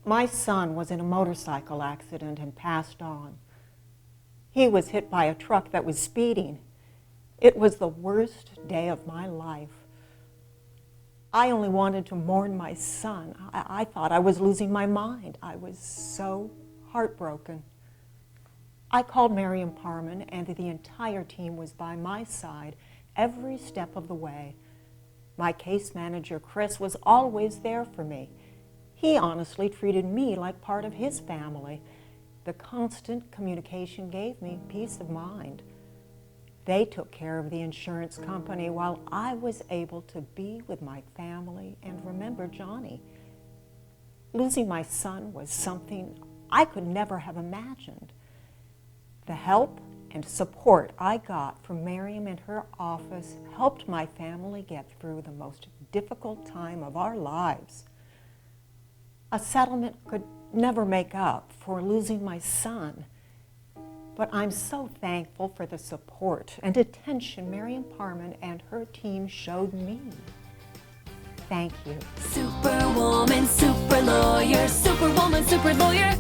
My son was in a motorcycle accident and passed on. He was hit by a truck that was speeding. It was the worst day of my life. I only wanted to mourn my son. I thought I was losing my mind. I was so heartbroken. I called Miriam Parman, and the entire team was by my side every step of the way. My case manager, Chris, was always there for me. He honestly treated me like part of his family. The constant communication gave me peace of mind. They took care of the insurance company while I was able to be with my family and remember Johnny. Losing my son was something I could never have imagined. The help and support I got from Miriam and her office helped my family get through the most difficult time of our lives. A settlement could never make up for losing my son, but I'm so thankful for the support and attention Miriam Parman and her team showed me. Thank you. Superwoman, super lawyer, superwoman, super lawyer.